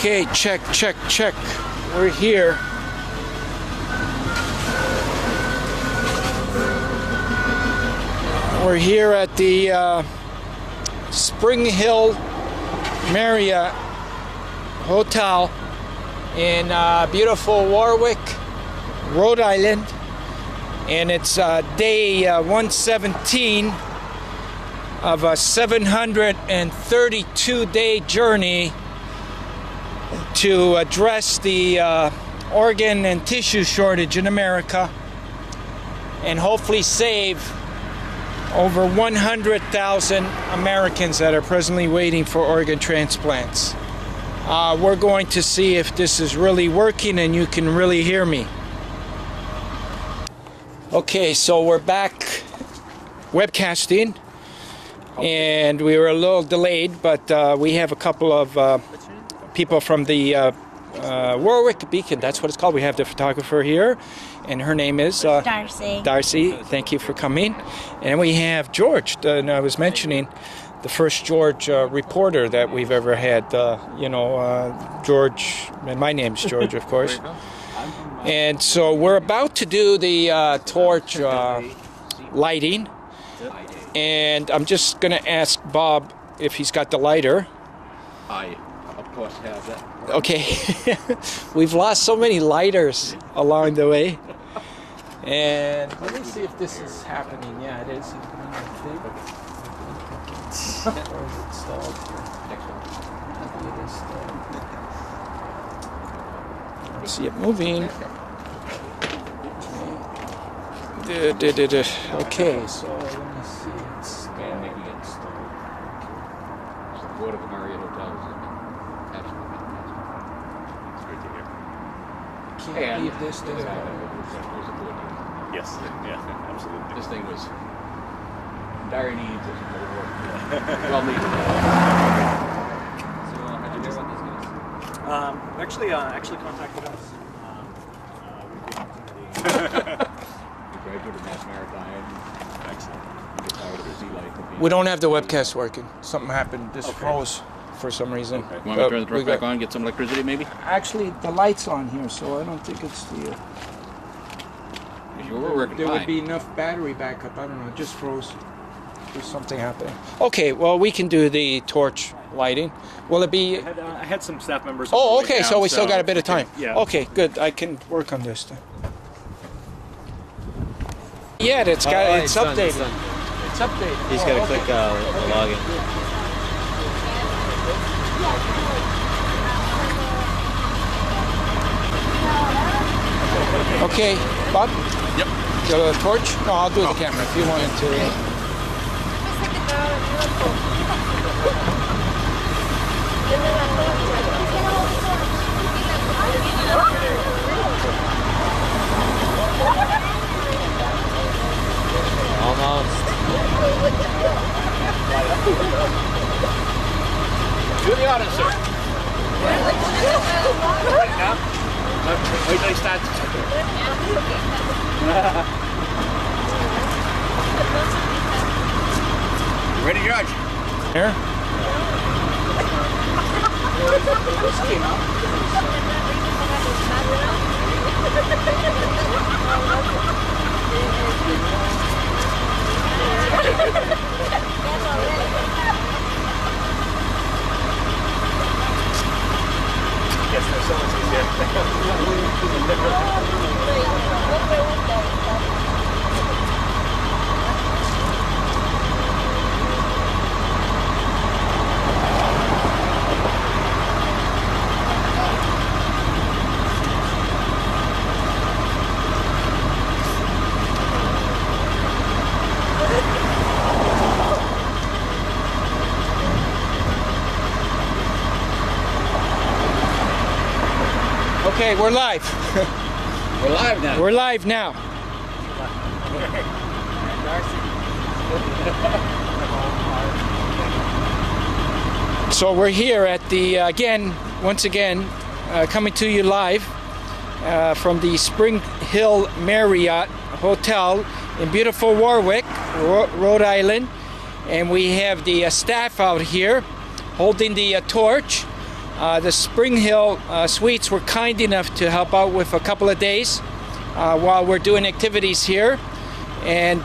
Okay, check. We're here. We're here at the Spring Hill Marriott Hotel in beautiful Warwick, Rhode Island, and it's day 117 of a 732-day journey to address the organ and tissue shortage in America and hopefully save over 100,000 Americans that are presently waiting for organ transplants. We're going to see if this is really working and you can really hear me. Okay, so we're back webcasting, and we were a little delayed, but we have a couple of people from the Warwick Beacon, that's what it's called. We have the photographer here, and her name is Darcy. Darcy, thank you for coming. And we have George, and I was mentioning the first George reporter that we've ever had. George, and my name's George, of course. And so we're about to do the torch lighting, and I'm just going to ask Bob if he's got the lighter. I, of course, have that. Okay, we've lost so many lighters along the way. And let me see if this is happening. Yeah, it is. Or is it stalled here? Maybe it is stalled. See it moving. Okay, so let me see. It's making it stalled. The board of the Marriott Hotel is absolutely fantastic. It's great to hear. Can't leave this thing. Yes, yeah, absolutely. This thing was dire needs of more work. Well needed. So, how'd you hear about these guys? Actually contacted us. You graduated Mass Maritime. Excellent. Retired of the sea life. We don't have the webcast working. Something happened. This froze for some reason. Okay. You want me to turn the truck back on, get some electricity maybe? Actually, the light's on here, so I don't think it's the... You were working there fine. would be enough battery backup. I don't know. It just froze. There's something happening. Okay, well, we can do the torch lighting. Will it be... I had some staff members. Oh, okay, so we still got a bit of time. Yeah. Okay, good. I can work on this then. Yeah, it's got it's updated. It's updated. You just gotta click login. Okay, Bob? Yep. The torch? No, I'll do the camera if you wanted to. Almost. Do the honors, sir. Right now? Wait till he starts. You ready, George? Here? Yes, there's so much easier. Okay, we're live. We're live now. We're live now. So we're here at the, once again, coming to you live from the Spring Hill Marriott Hotel in beautiful Warwick, Rhode Island. And we have the staff out here holding the torch. the Spring Hill Suites were kind enough to help out with a couple of days while we're doing activities here. And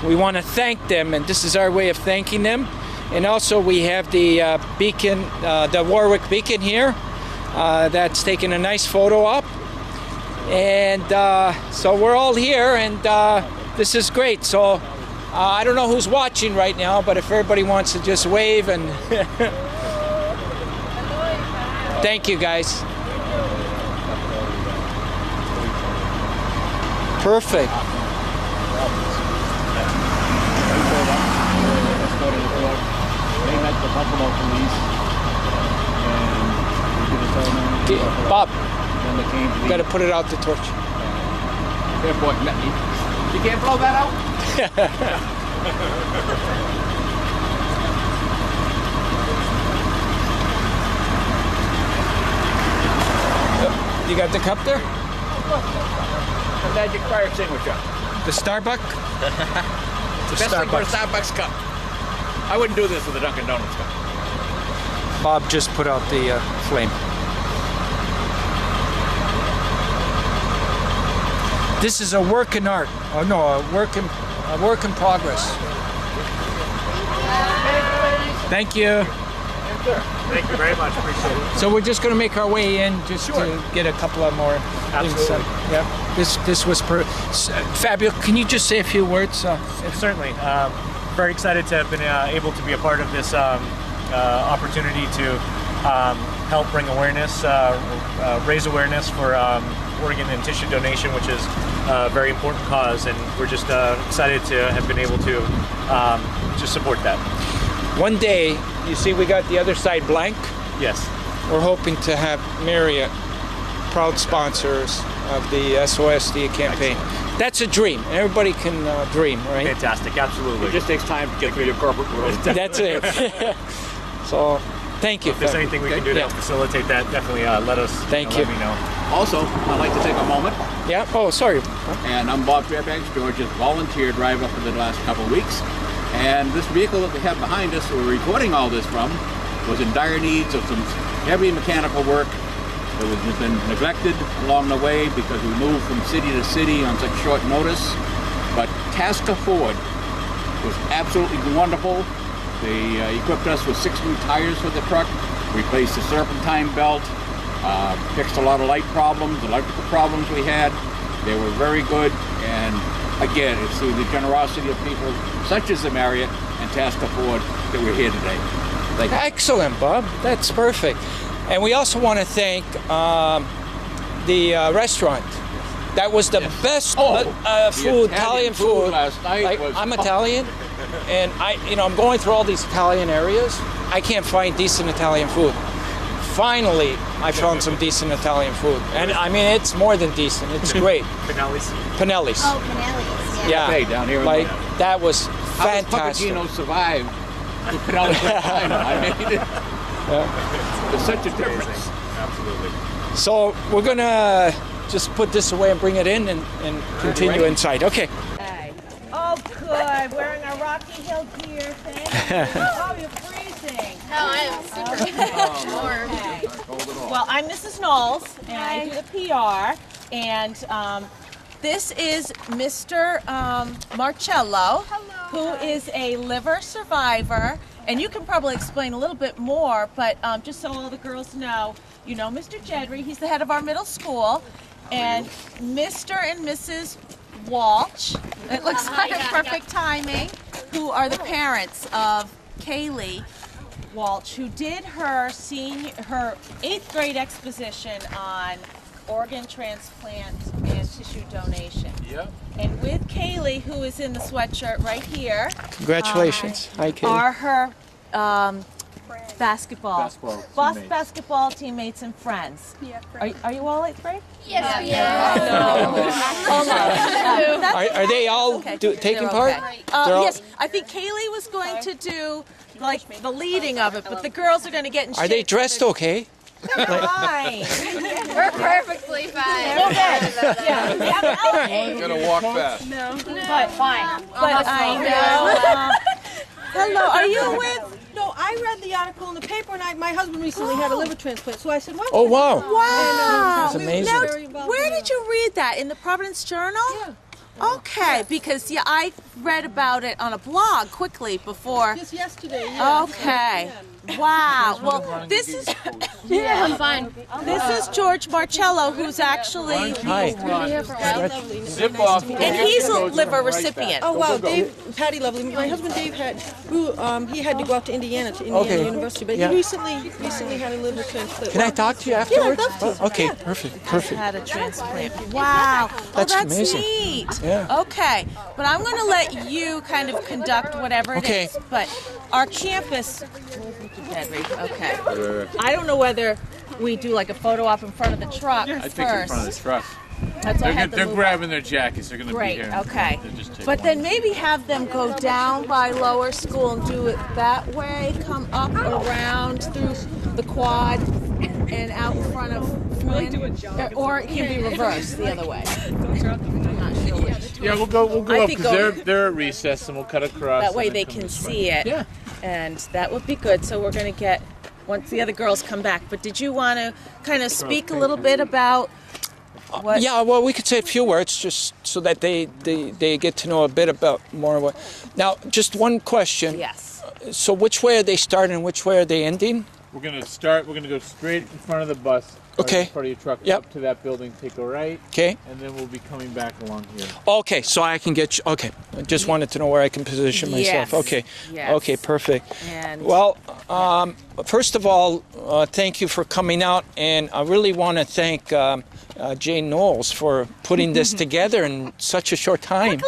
we want to thank them, and this is our way of thanking them. And also we have the beacon, the Warwick Beacon here, that's taking a nice photo up. And so we're all here, and this is great. So I don't know who's watching right now, but if everybody wants to just wave and thank you guys. Perfect. They met the Buffalo Police, and we did a Bob, Then they came to you gotta put it out the torch. Fair boy met me. You can't blow that out? You got the cup there? The magic fire extinguisher. The Starbucks? Best thing for a Starbucks cup. I wouldn't do this with a Dunkin' Donuts cup. Bob just put out the flame. This is a work in art. Oh no, a work in progress. Thank you. Thank you very much. Appreciate it. So we're just going to make our way in just to get a couple of more things. Absolutely. Yeah. This was fabulous. Can you just say a few words? Certainly. Very excited to have been able to be a part of this opportunity to help bring awareness, raise awareness for organ and tissue donation, which is a very important cause, and we're just excited to have been able to just support that. One day, you see we got the other side blank. Yes. We're hoping to have Marriott proud sponsors of the SOS THE campaign. That's a dream. Everybody can dream, right? Fantastic. Absolutely. It just takes time to get through your corporate world. That's it. So, thank you. If there's anything we can do to help facilitate that, definitely let us. Thank you. Let me know. Also, I'd like to take a moment, Yeah. Oh, sorry. and I'm Bob Fairbanks, Georgia's volunteer driver for the last couple of weeks. And this vehicle that we have behind us, we're recording all this from, was in dire needs of some heavy mechanical work. It has been neglected along the way because we moved from city to city on such short notice. But Tasker Ford was absolutely wonderful. They equipped us with 6 new tires for the truck, replaced the serpentine belt, fixed a lot of light problems, electrical problems we had. They were very good, and again, it's through the generosity of people such as the Marriott and Tasker Ford that we're here today. Thank you. Excellent, Bob. That's perfect. And we also want to thank the restaurant. That was the best food, Italian food. Last night Like, was I'm Italian, and I'm going through all these Italian areas. I can't find decent Italian food. Finally, I found some decent Italian food, and I mean it's more than decent. It's great. Pinelli's. Pinelli's. Oh, Pinelli's. Yeah. Hey, down here in Like the- that was How does fantastic. Papagino survive with Pinelli's China? I mean, there's such a difference. Absolutely. So we're gonna just put this away and bring it in and continue inside. Okay. Oh, good. Wearing our Rocky Hill gear. Thank you. Oh, you're freezing. No, I am super warm. Well, I'm Mrs. Knowles, and I do the PR. And this is Mr. Marcello, who is a liver survivor. And you can probably explain a little bit more, but just so all the girls know, you know Mr. Jedry, he's the head of our middle school, and Mr. and Mrs. Walsh, it looks like perfect timing, who are the parents of Kaylee Walsh, who did her 8th grade exposition on organ transplant and tissue donation. Yep. And with Kaylee, who is in the sweatshirt right here, Congratulations. Hi, Kate. are her basketball teammates. basketball teammates and friends. Yeah, Are you all 8th grade? yes, we are. Are they all Okay. taking They're part? okay. They're all- Yes, I think Kaylee was going to do like the leading of it, but the girls are going to get in shape. Are they dressed okay? Fine. We're perfectly fine. Gonna walk fast. But fine. But I know. Hello. Are you with? No, I I read the article in the paper, and my husband recently had a liver transplant, so I said, well, Oh, wow. Wow. That's amazing. Now, we were very involved where in did that. you read that? In the Providence Journal? Yeah. Okay, because I read about it on a blog quickly before. Just yesterday, yeah. Okay. Wow. Well, this is I'm fine. this is George Marcello, who's actually Hi. Zip off. and he's a liver recipient. Oh wow, Dave, Patty Lovely. My husband Dave he had to go out to Indiana to Indiana Okay. University, but Yeah. he recently had a liver transplant. Can I talk to you afterwards? I'd love to. Okay, Yeah. perfect, perfect. Had a transplant. Wow. That's that's amazing. neat. Yeah. Okay, but I'm going to let you kind of conduct whatever it Okay. is. But our campus. Henry. Okay. I don't know whether we do like a photo op in front of the truck I first. think in front of the truck. That's why I had to They're move grabbing their jackets. They're going to be Great, here. okay. They'll just take But one. then maybe have them go down by lower school and do it that way, come up around through the quad and out in front of Flynn. Or it can be reversed the other way. I'm not sure which. Yeah, we'll go I up think because go- they're at recess and we'll cut across. That way and they then come can this way. see it. Yeah. And that would be good. So we're going to get, once the other girls come back. But did you want to kind of speak a little bit about what? Yeah, well, we could say a few words just so that they get to know a bit about more. What. Now, just one question. Yes. So which way are they starting and which way are they ending? We're going to go straight in front of the bus. Okay. In front of your truck. Yep. Up to that building, take a right. Okay. And then we'll be coming back along here. Okay, so I can get you. Okay, I just wanted to know where I can position myself. Yes. Okay. Yes. Okay, perfect. And Well, first of all, thank you for coming out, and I really want to thank Jane Knowles for putting this together in such a short time.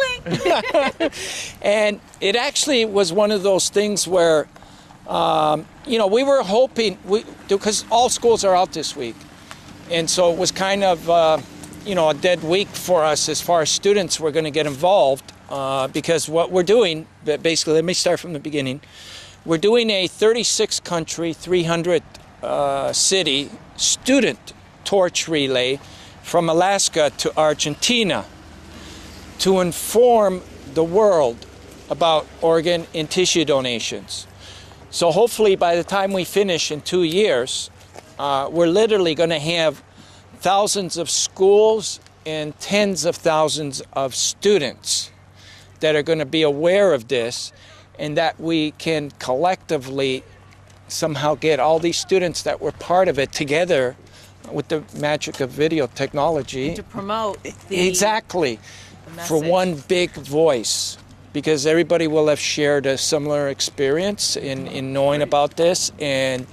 And it actually was one of those things where, we were hoping, because all schools are out this week, and so it was kind of, a dead week for us as far as students were going to get involved, because what we're doing, basically, let me start from the beginning. We're doing a 36-country, 300-city student torch relay from Alaska to Argentina to inform the world about organ and tissue donations. So hopefully by the time we finish in 2 years, we're literally going to have thousands of schools and tens of thousands of students that are going to be aware of this, and that we can collectively somehow get all these students that were part of it together with the magic of video technology. to promote the Exactly. For message. one big voice, because everybody will have shared a similar experience in knowing about this, and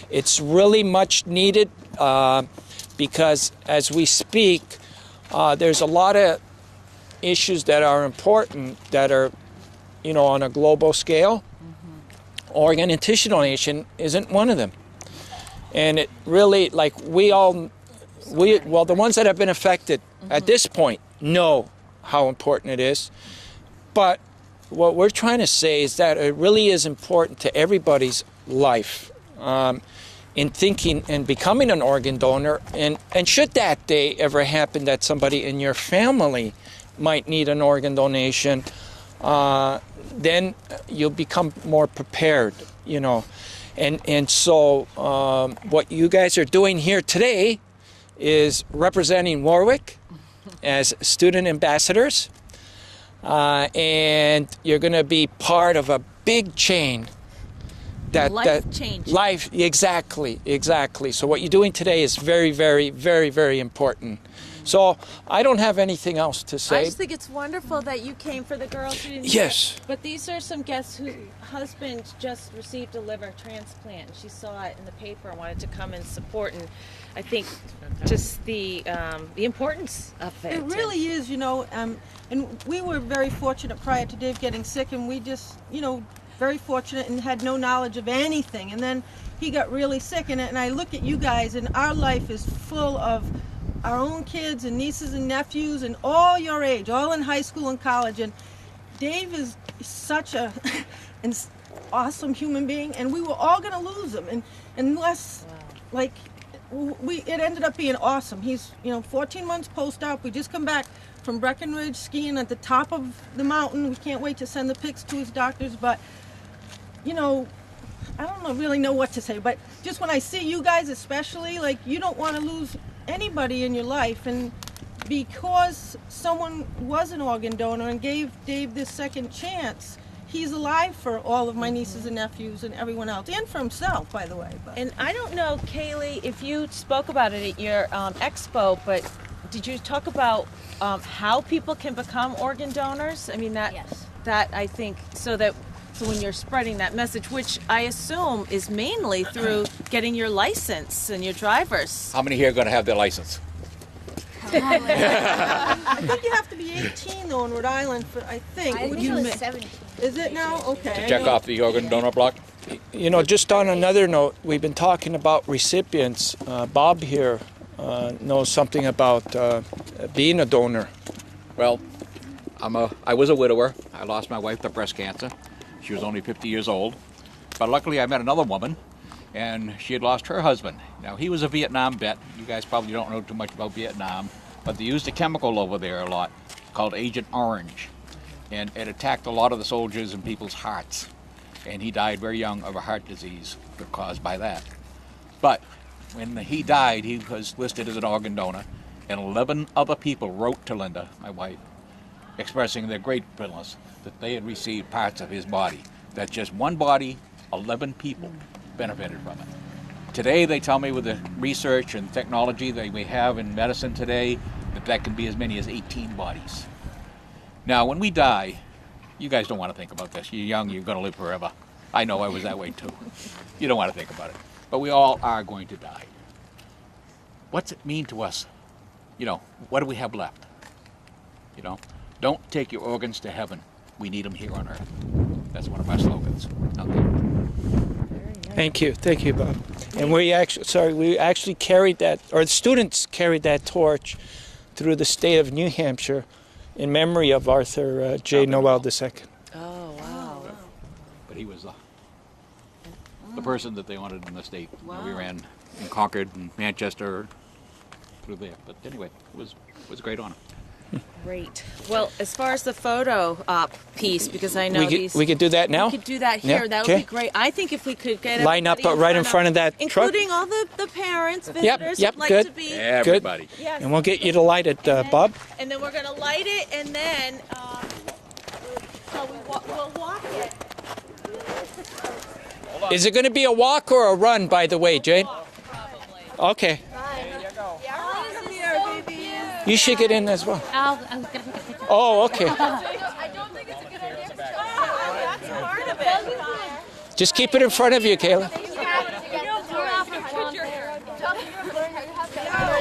it's really much needed because as we speak, there's a lot of issues that are important that are, on a global scale. Organ and tissue donation isn't one of them. And it really, the ones that have been affected at this point know how important it is. But what we're trying to say is that it really is important to everybody's life in thinking and becoming an organ donor. And should that day ever happen that somebody in your family might need an organ donation, then you'll become more prepared, And so what you guys are doing here today is representing Warwick as student ambassadors, and you're going to be part of a big chain. Life-changing. Exactly. So what you're doing today is very, very, very, very important. So I don't have anything else to I say. just think it's wonderful that you came for the girls who didn't Yes. get- But these are some guests whose husband just received a liver transplant. She saw it in the paper and wanted to come and support. And I think just the importance of it. It really is, and we were very fortunate prior to Dave getting sick, and we just, very fortunate and had no knowledge of anything. And then he got really sick, and I look at you guys, and our life is full of our own kids and nieces and nephews and all your age, all in high school and college. And Dave is such an awesome human being, and we were all going to lose him. And unless, it ended up being awesome. He's, 14 months post-op. We just come back from Breckenridge skiing at the top of the mountain. We can't wait to send the pics to his doctors. But, I don't really know what to say, but just when I see you guys especially, like, you don't want to lose anybody in your life, and because someone was an organ donor and gave Dave this second chance, he's alive for all of my nieces and nephews and everyone else, and for himself, by the way. But. And I don't know, Kaylee, if you spoke about it at your expo, but did you talk about how people can become organ donors? I mean, that I think, so when you're spreading that message, which I assume is mainly through getting your license and your driver's. How many here are going to have their license? I think you have to be 18 though in Rhode Island for, I think. I think it was 17. Is it now? Okay. To check off the organ donor block? You know, just on another note, we've been talking about recipients. Bob here knows something about being a donor. Well, I was a widower. I lost my wife to breast cancer. She was only 50 years old. But luckily I met another woman, and she had lost her husband. Now, he was a Vietnam vet. You guys probably don't know too much about Vietnam, but they used a chemical over there a lot called Agent Orange. And it attacked a lot of the soldiers and people's hearts. And he died very young of a heart disease caused by that. But when he died, he was listed as an organ donor, and 11 other people wrote to Linda, my wife, expressing their gratefulness that they had received parts of his body. That's just one body, 11 people benefited from it. Today, they tell me with the research and technology that we have in medicine today, that can be as many as 18 bodies. Now, when we die, you guys don't want to think about this. You're young, you're going to live forever. I know I was that way too. You don't want to think about it. But we all are going to die. What's it mean to us? You know, what do we have left? You know, don't take your organs to heaven. We need them here on earth. That's one of our slogans. Okay. Thank you, Bob. And we actually carried that, or the students carried that torch through the state of New Hampshire in memory of Arthur J. Noel II. Oh, wow. But he was the person that they wanted in the state. Wow. We ran in Concord and Manchester through there. But anyway, it was a great honor. Great. Well, as far as the photo piece, because I know we could do that now. We could do that here. Yeah, that would be great. I think if we could get line up right in front of that truck, including all the parents, visitors yep, who'd like good. to be. Everybody. Good. Yes. And we'll get you to light it, Bob. And then we're going to light it, and then so we'll walk it. Is it going to be a walk or a run, by the way, Jane? Probably. Okay. You should get in as well. I was going to take a picture. Oh, okay. I don't think it's a good idea. That's part of it. Just keep it in front of you, Kayla.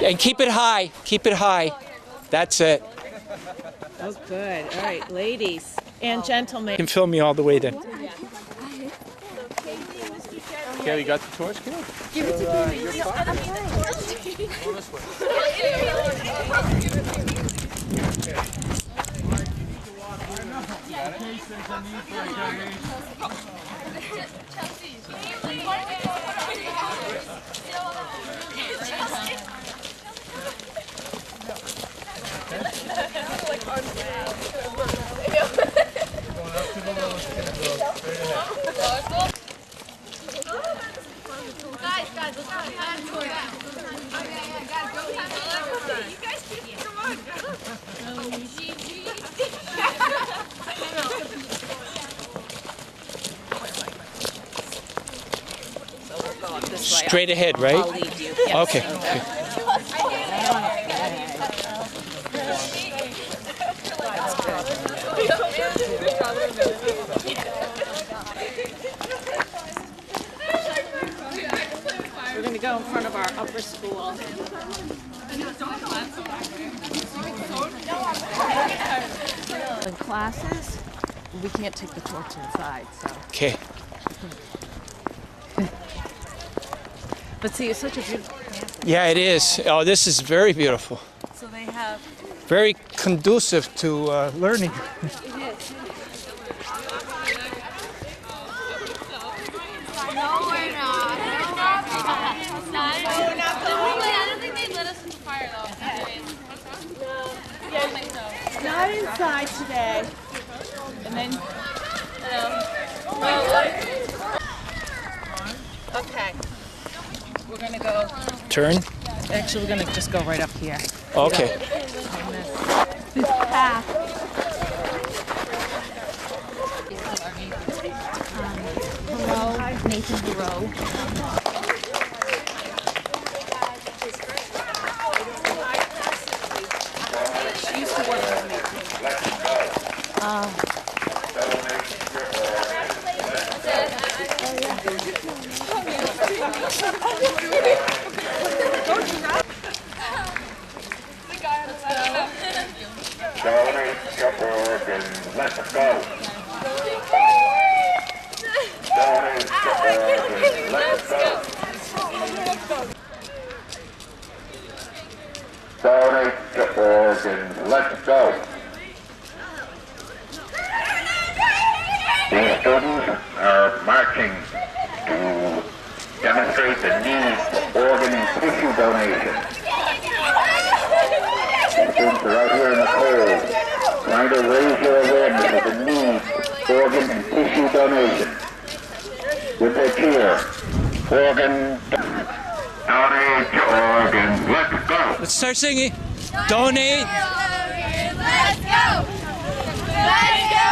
And keep it high. Keep it high. That's it. Oh, good. All right, ladies and gentlemen. You can film me all the way then. Okay, you got the torch, Kayla? Give it to me. Guys, let's go. You guys, come on. Straight ahead, right? I'll lead you. Yes. Okay. We're going to go in front of our upper school. In classes, we can't take the torch inside, so. Okay. But see, it's such a beautiful campus. Yeah, it is. Oh, this is very beautiful. So they have. Very conducive to learning. Not inside today. And then, Turn? Actually, we're gonna just go right up here. Okay. This path. Hello, Nathan Thoreau. She used to work with me. Donate your organ, let's go. Donate your organ, let's go. Donate your organ, let's go. These students are marching to demonstrate the need for organ and tissue donation. The students are out here in the cold, trying to raise your awareness of the need for organ and tissue donation. With their cheer, organ, donate your organ, let's go. Let's start singing. Donate. Let's go! Let's go!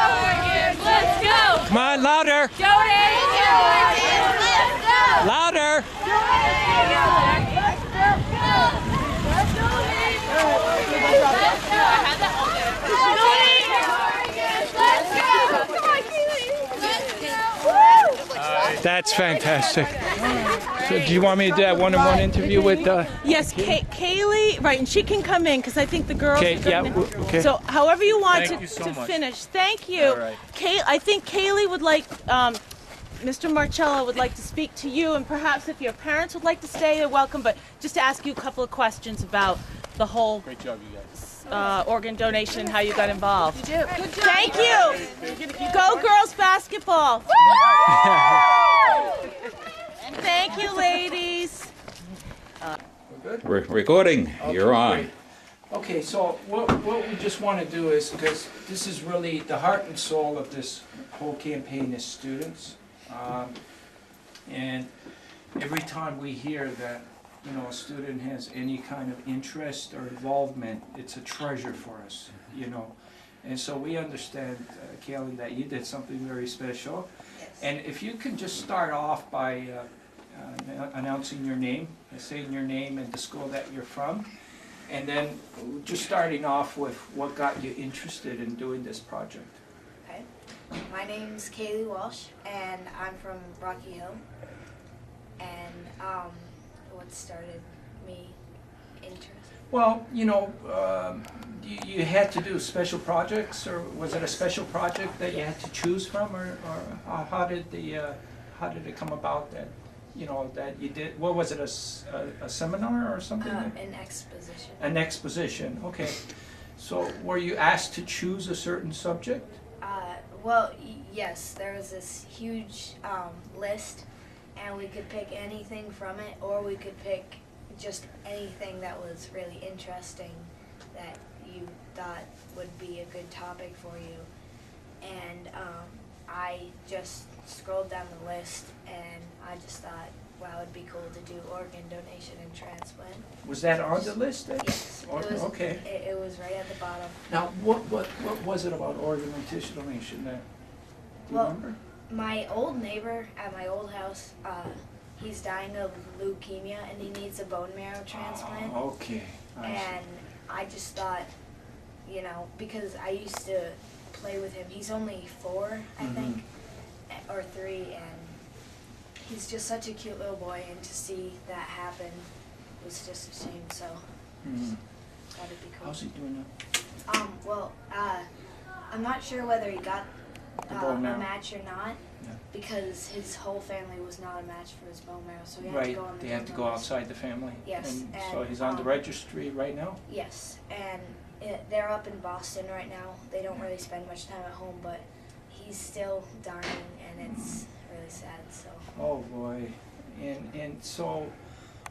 Let's go! Come on, louder. Donate your organs! Let's go! Louder. That's fantastic. So do you want me to do that one-on-one interview with? Yes, Kaylee, right, and she can come in because I think the girls Okay, are going yeah, okay. So however you want Thank you so to much. finish. Thank you. All right. I think Kaylee would like, Mr. Marcello would like to speak to you, and perhaps if your parents would like to stay, you're welcome, but just to ask you a couple of questions about the whole Great job, you guys. organ donation and how you got involved. You did. Good job. Thank you. Go girls basketball. Thank you, ladies. Recording, you're on. Great. Okay, so what we just want to do is, because this is really the heart and soul of this whole campaign is students. And every time we hear that, you know, a student has any kind of interest or involvement, it's a treasure for us, you know. And so we understand, Kaylee, that you did something very special. Yes. And if you can just start off by announcing your name, saying your name and the school that you're from, and then just starting off with what got you interested in doing this project. Okay. My name's Kaylee Walsh, and I'm from Rocky Hill. And what started me interested? Well, you know, you had to do special projects, or was it a special project that you had to choose from, or how did it come about that, you know, that you did? What was it, a seminar or something? An exposition. An exposition. Okay. So were you asked to choose a certain subject? Well, yes. There was this huge list, and we could pick anything from it, or we could pick just anything that was really interesting that you thought would be a good topic for you. And I just scrolled down the list, and I just thought, wow, it'd be cool to do organ donation and transplant. Was that on the list then? Yes. Or- It was, okay. It was right at the bottom. Now, what was it about organ and tissue donation that? Do you Well, remember? My old neighbor at my old house, he's dying of leukemia, and he needs a bone marrow transplant. Oh, okay. I see. And I just thought, you know, because I used to play with him. He's only 4, I think, or 3, and he's just such a cute little boy, and to see that happen was just a shame, so that'd be cool. How's he doing now? Well, I'm not sure whether he got The a bone marrow? match or not, Yeah. because his whole family was not a match for his bone marrow, so he had to Right, go on the they had to go donor list. outside the family. Yes, And so and, he's on the registry right now? Yes, and they're up in Boston right now. They don't really spend much time at home, but he's still dying, and it's really sad. So. Oh boy, and so,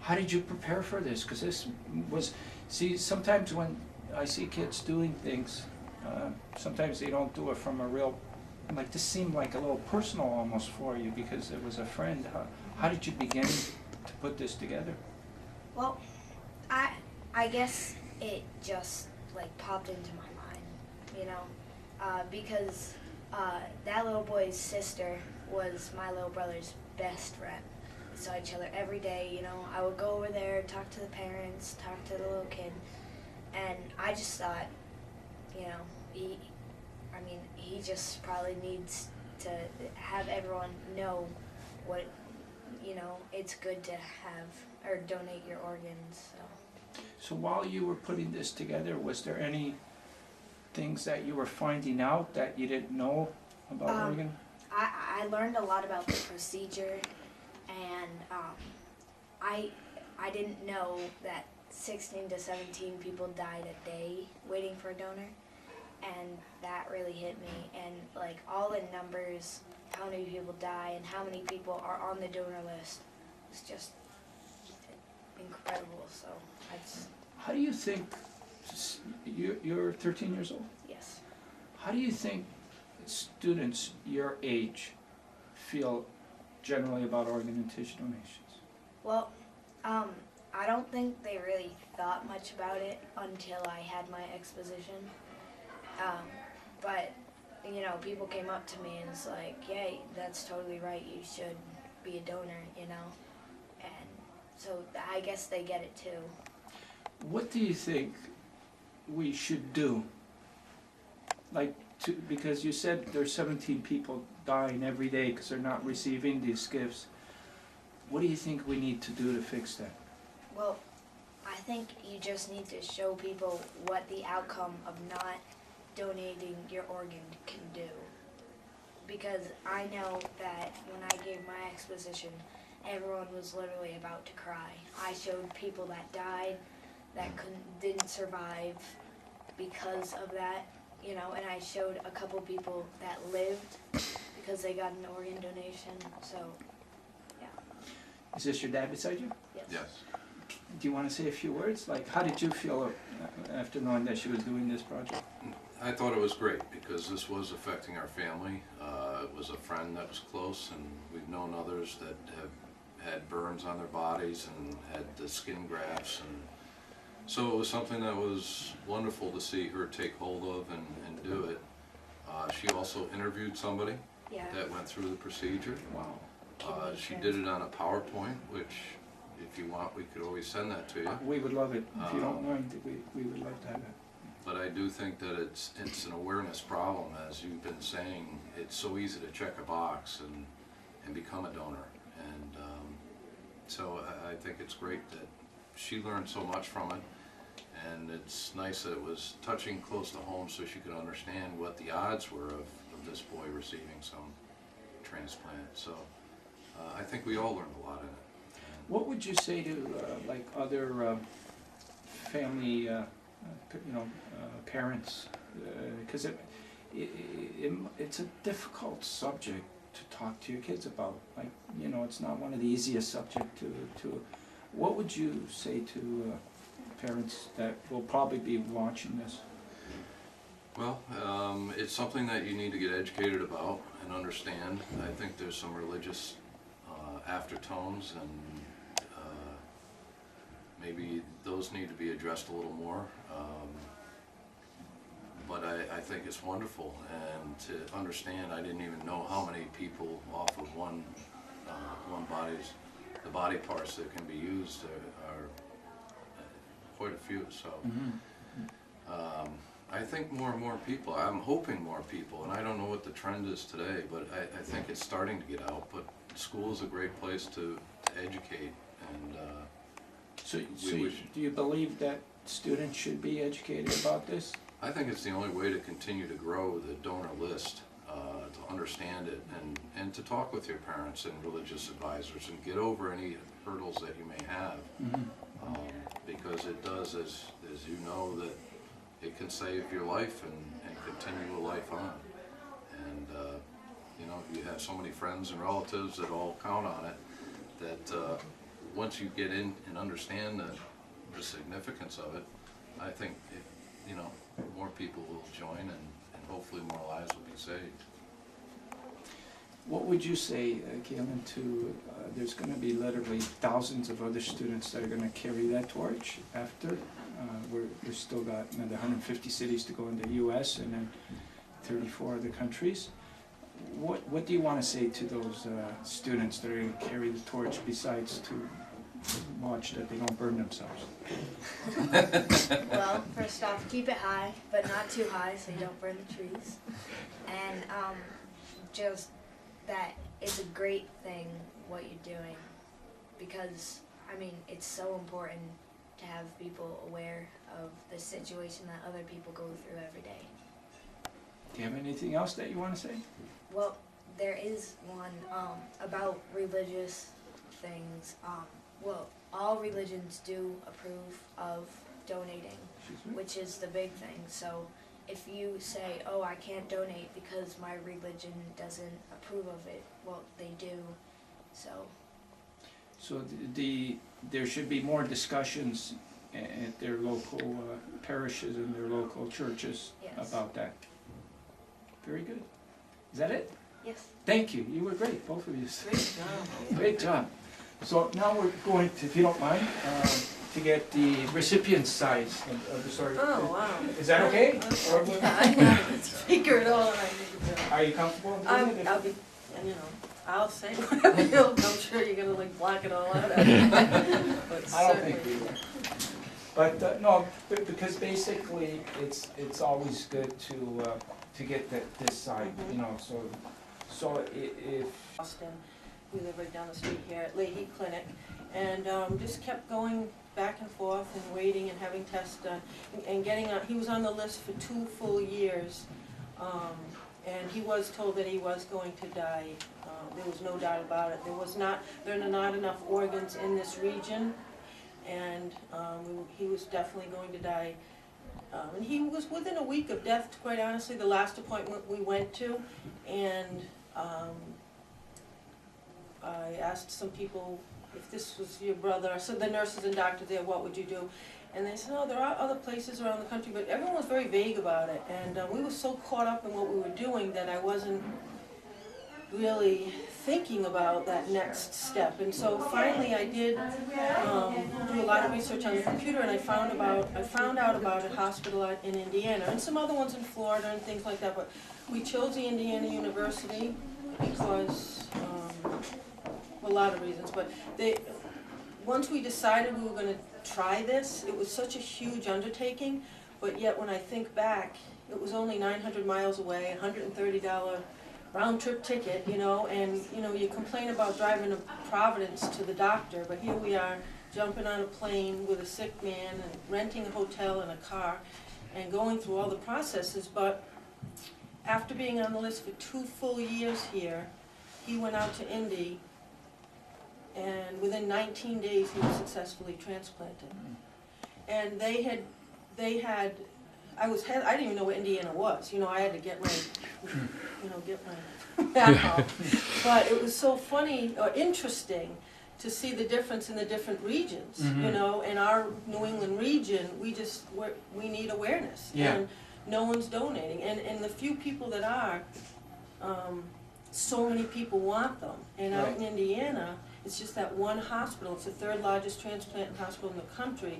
how did you prepare for this? Because this was, see, sometimes when I see kids doing things, sometimes they don't do it from a real, like this seemed like a little personal almost for you because it was a friend. How did you begin to put this together? Well, I guess it just like popped into my mind, you know, because that little boy's sister was my little brother's best friend. We saw each other every day, you know. I would go over there, talk to the parents, talk to the little kid, and I just thought, you know, he just probably needs to have everyone know what, you know, it's good to have or donate your organs. So while you were putting this together, was there any things that you were finding out that you didn't know about organ? I learned a lot about the procedure, and I didn't know that 16 to 17 people died a day waiting for a donor, and that really hit me. And like all the numbers, how many people die and how many people are on the donor list, it's just incredible. So I just... How do you think, you're 13 years old? Yes. How do you think students your age feel generally about organ and tissue donations? Well, I don't think they really thought much about it until I had my exposition. But, you know, people came up to me and it's like, yeah, that's totally right, you should be a donor, you know? And so I guess they get it too. What do you think we should do? Like, because you said there's 17 people dying every day because they're not receiving these gifts. What do you think we need to do to fix that? Well, I think you just need to show people what the outcome of not donating your organ can do. Because I know that when I gave my exposition, everyone was literally about to cry. I showed people that died, that didn't survive because of that, you know, and I showed a couple people that lived because they got an organ donation, so, yeah. Is this your dad beside you? Yes. Yes. Do you want to say a few words? Like, how did you feel after knowing that she was doing this project? I thought it was great because this was affecting our family. It was a friend that was close, and we've known others that have had burns on their bodies and had the skin grafts, and so it was something that was wonderful to see her take hold of and do it. She also interviewed somebody that went through the procedure. Wow. She did it on a PowerPoint, which if you want we could always send that to you. We would love it. If you don't mind, we would love to have it. But I do think that it's an awareness problem, as you've been saying. It's so easy to check a box and become a donor, and so I think it's great that she learned so much from it, and it's nice that it was touching close to home so she could understand what the odds were of this boy receiving some transplant. So I think we all learned a lot in it. What would you say to like other family, parents? Because it's a difficult subject to talk to your kids about. Like, you know, it's not one of the easiest subjects to. What would you say to parents that will probably be watching this? Well, it's something that you need to get educated about and understand. I think there's some religious aftertones, and maybe those need to be addressed a little more. But I think it's wonderful, and to understand, I didn't even know how many people off of one body's, the body parts that can be used are quite a few. So I think more and more people, I'm hoping more people, and I don't know what the trend is today, but I think it's starting to get out. But school is a great place to educate, and So do you believe that students should be educated about this? I think it's the only way to continue to grow the donor list, to understand it, and to talk with your parents and religious advisors and get over any hurdles that you may have. Because it does, as you know, that it can save your life and continue a life on. And you know, you have so many friends and relatives that all count on it, that once you get in and understand the significance of it, I think you know, more people will join, and hopefully more lives will be saved. What would you say, Galen, to, there's going to be literally thousands of other students that are going to carry that torch after. We've still got another 150 cities to go in the U.S. and then 34 other countries. What do you want to say to those students that are going to carry the torch, besides to watch that they don't burn themselves? Well, first off, keep it high, but not too high so you don't burn the trees. And just that it's a great thing what you're doing, because, I mean, it's so important to have people aware of the situation that other people go through every day. Do you have anything else that you want to say? Well, there is one about religious things. Well, all religions do approve of donating, which is the big thing. So if you say, oh, I can't donate because my religion doesn't approve of it, well, they do. So there should be more discussions at their local parishes and their local churches about that. Very good. Is that it? Yes. Thank you. You were great, both of you. Great job. Great job. So now we're going to, if you don't mind, to get the recipient size of the sword. Oh, wow. Is that okay? Yeah, I have to figure it all out. Are you comfortable doing it? I'll be, you know, I'll say whatever you know. I'm sure you're going to like black it all out. But I don't think we will. But no, because basically it's always good to get this side, you know. So if Boston, we live right down the street here at Leahy Clinic, and just kept going back and forth and waiting and having tests done and getting on. He was on the list for 2 full years, and he was told that he was going to die. There was no doubt about it. There are not enough organs in this region, and he was definitely going to die. And he was within a week of death, quite honestly, the last appointment we went to, and I asked some people if this was your brother. I said the nurses and doctors there, what would you do? And they said, oh, there are other places around the country, but everyone was very vague about it. And we were so caught up in what we were doing that I wasn't really thinking about that next step. And so finally I did do a lot of research on the computer, and I found out about a hospital in Indiana and some other ones in Florida and things like that. But we chose the Indiana University because a lot of reasons. But once we decided we were going to try this, it was such a huge undertaking. But yet when I think back, it was only 900 miles away, $130 round-trip ticket, you know, and, you know, you complain about driving to Providence to the doctor, but here we are jumping on a plane with a sick man and renting a hotel and a car and going through all the processes. But after being on the list for 2 full years here, he went out to Indy, and within 19 days he was successfully transplanted. And I didn't even know what Indiana was. You know, I had to get my, map out. But it was so funny or interesting to see the difference in the different regions. You know, in our New England region, we need awareness. Yeah. And no one's donating. And the few people that are, so many people want them. And out in Indiana, it's just that one hospital. It's the 3rd largest transplant hospital in the country.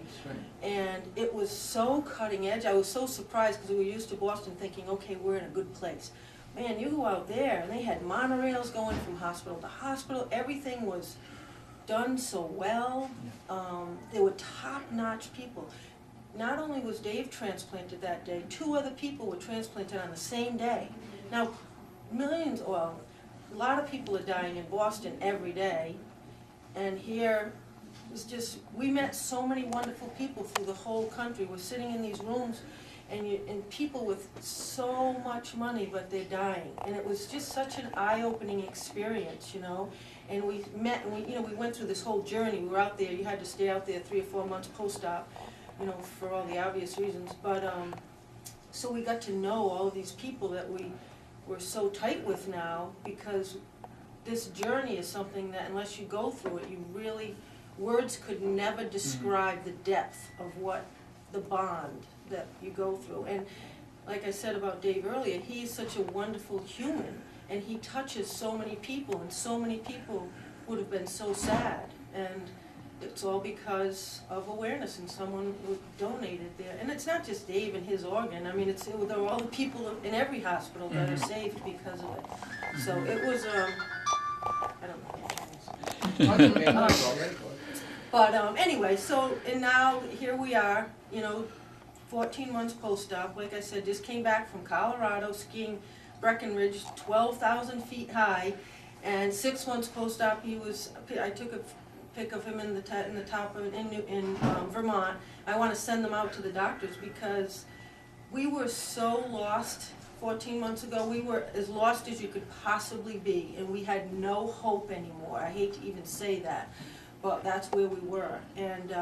And it was so cutting edge. I was so surprised because we were used to Boston thinking, okay, we're in a good place. Man, you go out there and they had monorails going from hospital to hospital. Everything was done so well. They were top-notch people. Not only was Dave transplanted that day, 2 other people were transplanted on the same day. Now, a lot of people are dying in Boston every day. And here, we met so many wonderful people through the whole country. We're sitting in these rooms, and people with so much money, but they're dying. And it was just such an eye-opening experience, you know. And we met, and we went through this whole journey. We were out there. You had to stay out there 3 or 4 months post-op, you know, for all the obvious reasons. But so we got to know all of these people that we're so tight with now, because this journey is something that unless you go through it, words could never describe the depth of what the bond that you go through. And like I said about Dave earlier, he's such a wonderful human, and he touches so many people, and so many people would have been so sad. And it's all because of awareness, and someone who donated there. And it's not just Dave and his organ. I mean, there were all the people in every hospital that are saved because of it. So it was, I don't know. But anyway, so, and now here we are, you know, 14 months post-op. Like I said, just came back from Colorado skiing Breckenridge, 12,000 feet high, and 6 months post-op. I took a pic of him in the top of in Vermont. I want to send them out to the doctors because we were so lost 14 months ago. We were as lost as you could possibly be, and we had no hope anymore. I hate to even say that, but that's where we were. And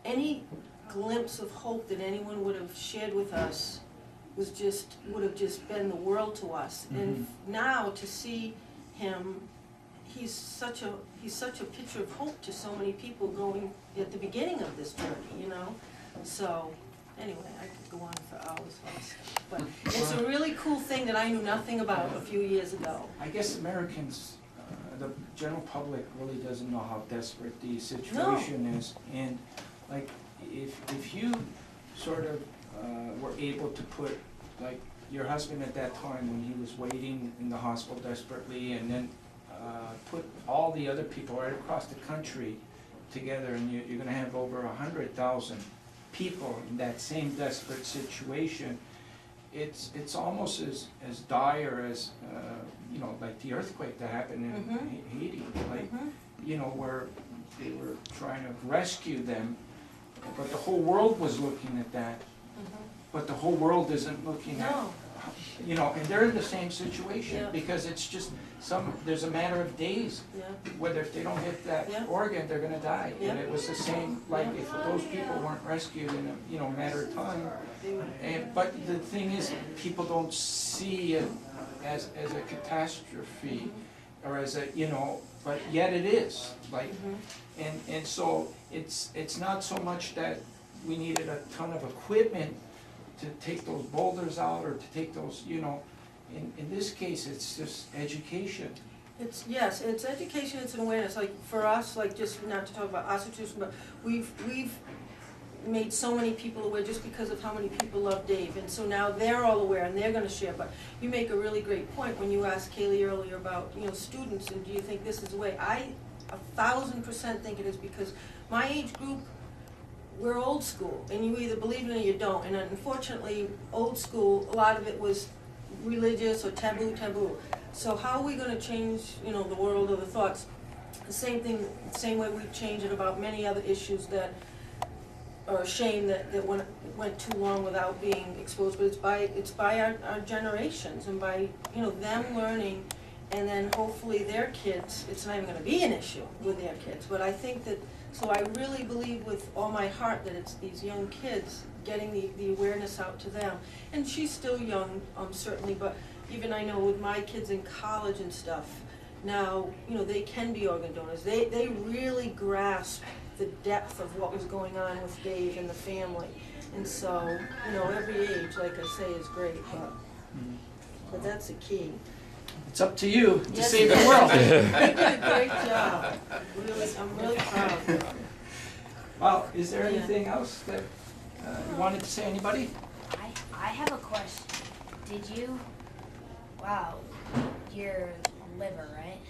any glimpse of hope that anyone would have shared with us would have just been the world to us. And now to see him, he's such a picture of hope to so many people going at the beginning of this journey, you know. So anyway, I could go on for hours, but it's a really cool thing that I knew nothing about a few years ago. I guess Americans, the general public really doesn't know how desperate the situation is, and like if you sort of were able to put, like, your husband at that time when he was waiting in the hospital desperately, and then put all the other people right across the country together, and you're going to have over 100,000 people in that same desperate situation. It's almost as dire as you know, like the earthquake that happened in Haiti, like you know, where they were trying to rescue them, but the whole world was looking at that. But the whole world isn't looking at, you know, and they're in the same situation because it's just there's a matter of days whether if they don't hit that organ, they're going to die. And it was the same, like if those people weren't rescued in a, you know, matter of time. And but the thing is, people don't see it as a catastrophe or as a, you know, but yet it is, like, and so it's not so much that we needed a ton of equipment to take those boulders out or to take those, you know, in this case it's just education. It's education, it's an awareness. Like for us, like just not to talk about us, but we've made so many people aware just because of how many people love Dave, and so now they're all aware and they're going to share. But you make a really great point when you asked Kaylee earlier about, you know, students and do you think this is the way? I 1,000% think it is, because my age group, we're old school, and you either believe it or you don't. And unfortunately, old school, a lot of it was religious or taboo. So how are we going to change, you know, the world or the thoughts? The same thing, the same way we've changed it about many other issues that are a shame that went too long without being exposed. But it's by our generations, and by, you know, them learning, and then hopefully their kids. It's not even going to be an issue with their kids, but I think that. So I really believe with all my heart that it's these young kids getting the awareness out to them. And she's still young, certainly, but even I know with my kids in college and stuff, now, you know, they can be organ donors. They really grasp the depth of what was going on with Dave and the family. And so, you know, every age, like I say, is great, but that's the key. It's up to you to save the world. You did a great job. I'm really proud. Well, is there anything else that you wanted to say, anybody? I have a question. Did you, your liver, right?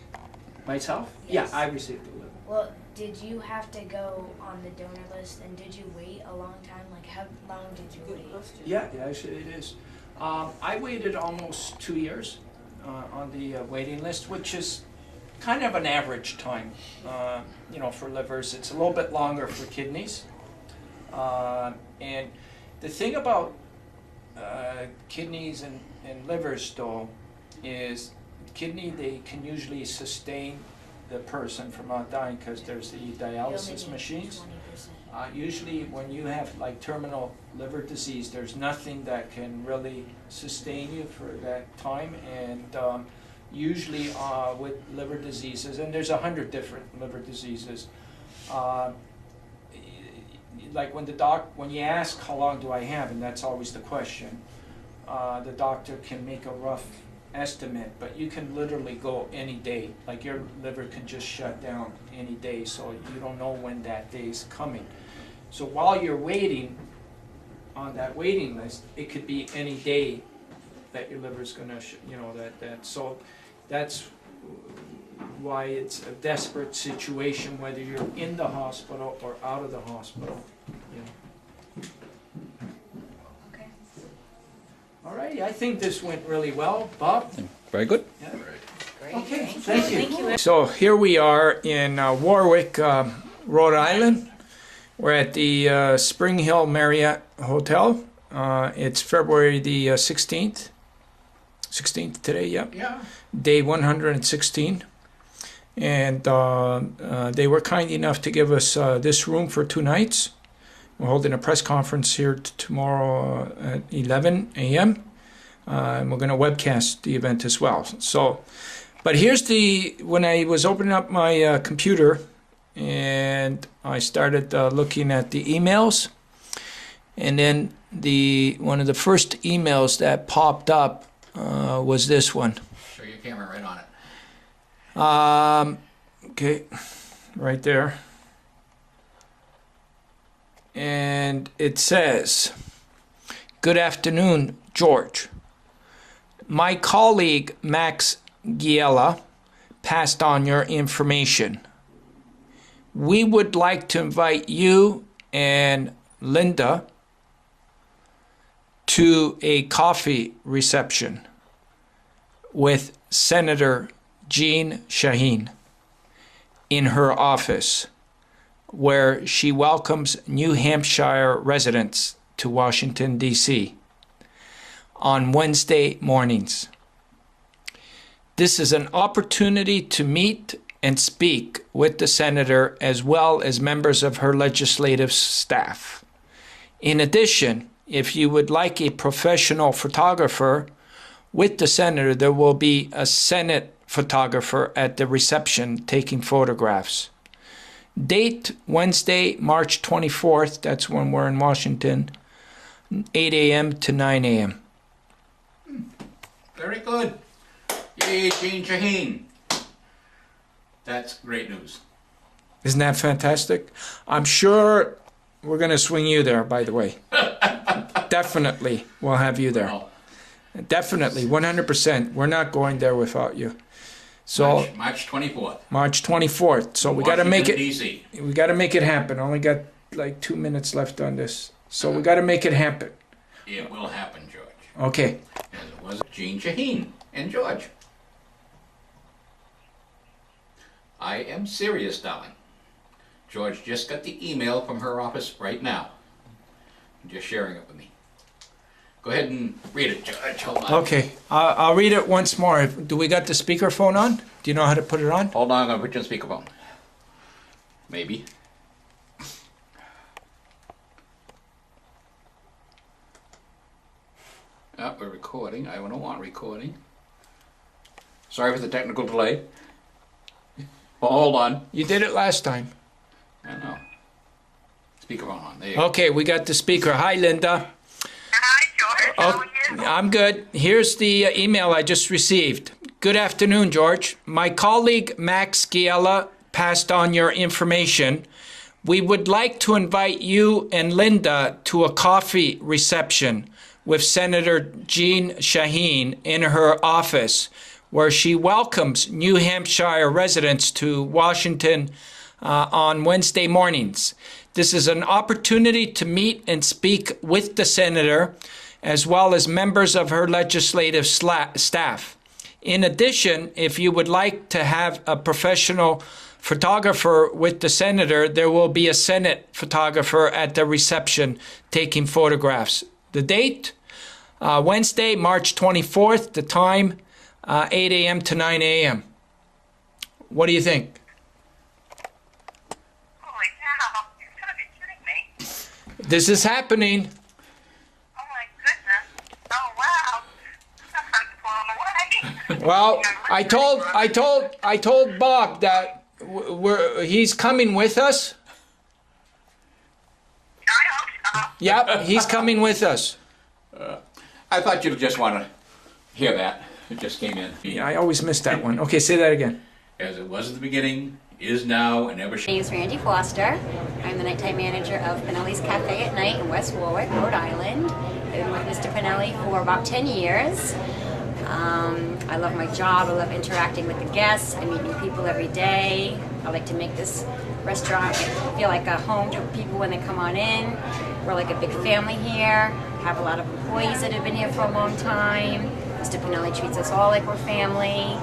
Myself? Yes. Yeah, I received the liver. Well, did you have to go on the donor list, and did you wait a long time? Like, how long did you wait? Yeah, actually it is. I waited almost 2 years on the waiting list, which is kind of an average time, you know, for livers. It's a little bit longer for kidneys. And the thing about kidneys and livers, though, is kidney, they can usually sustain the person from not dying because there's the dialysis machines. Usually when you have like terminal liver disease, there's nothing that can really sustain you for that time. And usually with liver diseases, and there's 100 different liver diseases, like when you ask how long do I have, and that's always the question, the doctor can make a rough estimate, but you can literally go any day. Like your liver can just shut down any day, so you don't know when that day is coming. So while you're waiting on that waiting list, it could be any day that your liver's gonna, so that's why it's a desperate situation, whether you're in the hospital or out of the hospital. Okay. All right, I think this went really well. Bob? Very good. Yeah. Great. Okay, Thank you. thank you. So here we are in Warwick, Rhode Island. We're at the Spring Hill Marriott Hotel. It's February the 16th. 16th today, yep. Yeah. Day 116. And they were kind enough to give us this room for 2 nights. We're holding a press conference here tomorrow at 11 a.m. And we're going to webcast the event as well. So, but here's when I was opening up my computer and I started looking at the emails, and then one of the first emails that popped up was this one. Show your camera right on it. Okay, right there. And it says, "Good afternoon, George. My colleague Max Giella passed on your information. We would like to invite you and Linda to a coffee reception with Senator Jean Shaheen in her office, where she welcomes New Hampshire residents to Washington, D.C. on Wednesday mornings. This is an opportunity to meet and speak with the senator as well as members of her legislative staff. In addition, if you would like a professional photographer with the senator, there will be a Senate photographer at the reception taking photographs. Date, Wednesday, March 24th, that's when we're in Washington, 8 a.m. to 9 a.m. Very good. Yay, Jean Shaheen. That's great news. Isn't that fantastic? I'm sure we're going to swing you there, by the way. Definitely we'll have you there. Well, definitely, 100%. We're not going there without you. So March 24th. March 24th. So we got to make it. DC. We got to make it happen. Only got like 2 minutes left on this, so we got to make it happen. It will happen, George. Okay. As it was Jean Shaheen and George. I am serious, darling. George just got the email from her office right now. Just sharing it with me. Go ahead and read it, George. Hold on. Okay. I'll read it once more. Do we got the speakerphone on? Do you know how to put it on? Hold on, I'm going to put you on speakerphone. Maybe. Oh, we're recording. I don't want recording. Sorry for the technical delay. Well, hold on. You did it last time. I know. Speakerphone on. There you go. Okay, we got the speaker. Hi, Linda. Hi, George. How are you? I'm good. Here's the email I just received. Good afternoon, George. My colleague Max Giella passed on your information. We would like to invite you and Linda to a coffee reception with Senator Jean Shaheen in her office, where she welcomes New Hampshire residents to Washington on Wednesday mornings. This is an opportunity to meet and speak with the senator, as well as members of her legislative staff. In addition, if you would like to have a professional photographer with the senator, there will be a Senate photographer at the reception taking photographs. The date, Wednesday, March 24th, the time, 8 a.m. to 9 a.m. What do you think? Holy cow. You're going to be kidding me. This is happening. Oh, my goodness. Oh, wow. I'm blown away. Well, I told Bob that he's coming with us. I hope so. Yep, he's coming with us. I thought you'd just want to hear that. It just came in. Yeah, I always miss that one. Okay, say that again. As it was at the beginning, is now, and ever shall. My name is Randy Foster. I'm the nighttime manager of Pinelli's Cafe at Night in West Warwick, Rhode Island. I've been with Mr. Pinelli for about 10 years. I love my job. I love interacting with the guests. I meet new people every day. I like to make this restaurant feel like a home to people when they come on in. We're like a big family here. Have a lot of employees that have been here for a long time. Mr. Pinelli treats us all like we're family.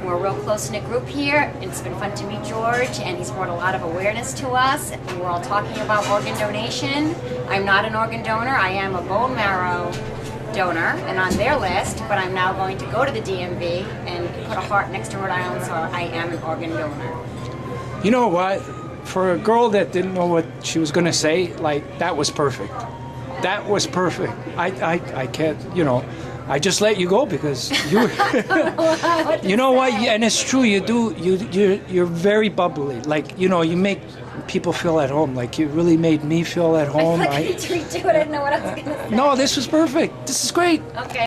We're a real close-knit group here. It's been fun to meet George, and he's brought a lot of awareness to us. We're all talking about organ donation. I'm not an organ donor. I am a bone marrow donor and on their list, but I'm now going to go to the DMV and put a heart next to Rhode Island, so I am an organ donor. You know what? For a girl that didn't know what she was going to say, like, that was perfect. That was perfect. I can't, you know, I just let you go because you you know what? And it's true, you're very bubbly. Like, you know, you make people feel at home. Like, you really made me feel at home. I treat you, I didn't know what I was going to say. No, this was perfect. This is great. Okay.